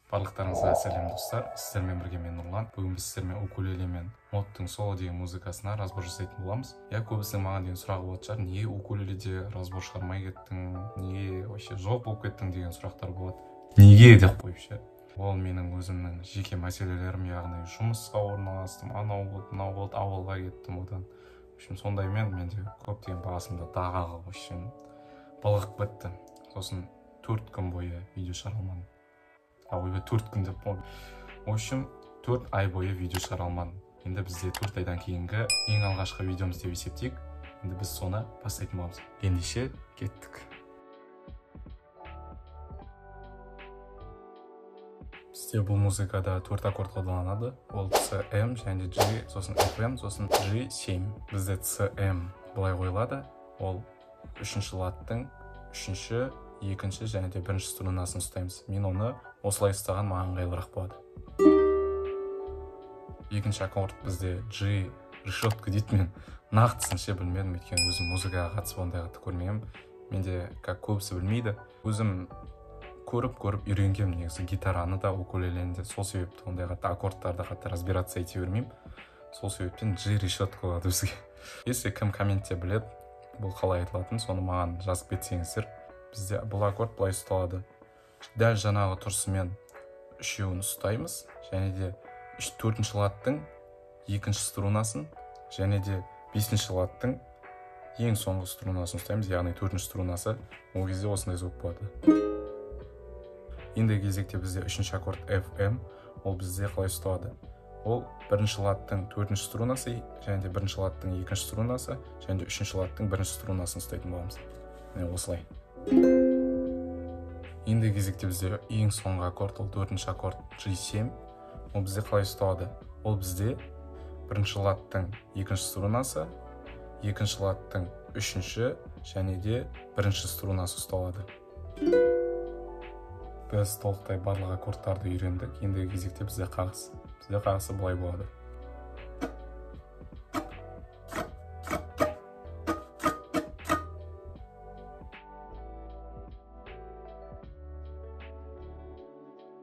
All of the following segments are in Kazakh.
Барлықтарыңызға сәлем достар, сіздермен бірге мен Нұрлан. Бүгін біз сіздермен укулеле мен модтың соло деген музыкасына разбор жасайтын боламыз. Көбісінің маған деген сұрағы болады шығар, неге укулеледе разбор шығармай кеттің, неге вообще жоқ болып кеттің деген сұрақтар болады. Неге деп қойып ше. Ол менің өзімнің жеке мәселелерім, яғни жұмысқа орналастым, анау болды, мынау болды, ауылға кеттім одан. В общем, сондаймен менде көптеген басымда дағағы, в общем, былығып кетті. Сосын 4 күн бойы видео шығара алмадым. Ойбай 4 күн деп қойдым. В общем, 4 ай бойы видео шығара алмадым. Енді бізде 4 айдан кейінгі ең алғашқы видеомыз деп есептейік. Енді біз соны бастайтын боламыз. Ендеше кеттік. Бізде бұл музыкада 4 аккорд қолданылады. Ол CM және G, сосын FM, сосын G7. Бізде CM былай қойылады. Ол 3-ші латтың 3-ші, 2-ші және де 1-ші струнасын ұстаймыз. Мен оны осылай ұстаған маған ыңғайлырақ болады. 2-ші аккорд бізде G решетка дейді. Мен нақтысын ше білмедім, өйткені өзім музыкаға қатысып ондай қатты көрмеймін. Менде как көбісі білмейді. Өзім көріп үйренгем негізі гитараны да, укулелені де. Сол себепті ондай қатты аккордтарды қатты разбираться ете бермеймін. Сол себептен G решетка болады бізге. Если кім комментте біледі, бұл қалай айтылатын, соны маған жазып кетсеңіздер. Бізде бұл аккорд былай ұсталады. Дәл жаңағы тұрысымен үшеуін ұстаймыз, және де 4-ші латтың 2-ші струнасын, және де 5-ші латтың ең соңғы струнасын ұстаймыз, яғни 4-ші струнасы. Ол кезде осындай звук болады. Енді кезекте бізде 3-ші аккорд FM, ол бізде қалай ұсталады. Ол 1-ші латтың 4-ші струнасы, және де 1-ші латтың 2-ші струнасы, және де 3-ші латтың 1-ші струнасын ұстайтын боламыз. Осылай. Енді кезекте бізде ең соңғы аккорд, ол 4-ші аккорд G7. Ол бізде қалай ұсталады. Ол бізде 1-ші латтың 2-ші струнасы, 2-ші латтың 3-ші және де 1-ші струнасы ұсталады. Біз толықтай барлық аккордтарды үйрендік. Енді кезекте бізде қағыс. Бізде қағысы былай болады.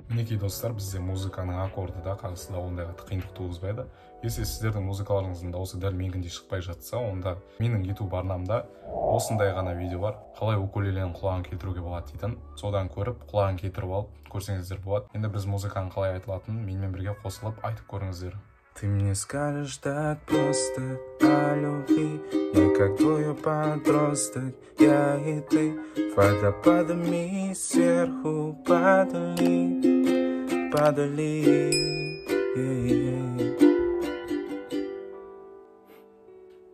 Мінекей достар, бізде музыканың аккорды да, қағысы да ондай қатты қиындық туғызбайды. Если сіздердің музыкаларыңыздың дауысы дәл менікіндей шықпай жатса, онда менің YouTube арнамда осындай ғана видео бар. Қалай укулелені құлағын келтіруге болады дейтін. Содан көріп, құлағын кетіріп алып көрсеңіздер болады. Енді біз музыканың қалай айтылатынын менімен бірге қосылып айтып көріңіздер. Ты мне скажешь так просто о любви, я как твой подросток, я и ты водопадами сверху падали.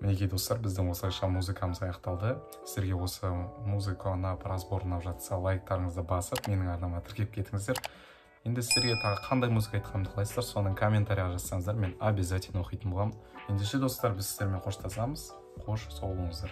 Мінекей достар, біздің осылайша музыкамыз аяқталды. Сіздерге осы музыка ұнап, разбор ұнап жатса, лайктарыңызды басып, менің арнама тіркеп кетіңіздер. Енді сіздерге тағы қандай музыка айтқанымды қалайсыздар, соның комментарияға жазсаңыздар, мен обязательно оқитын боламын. Ендеше достар, біз сіздермен қоштасамыз. Қош, сау болыңыздар.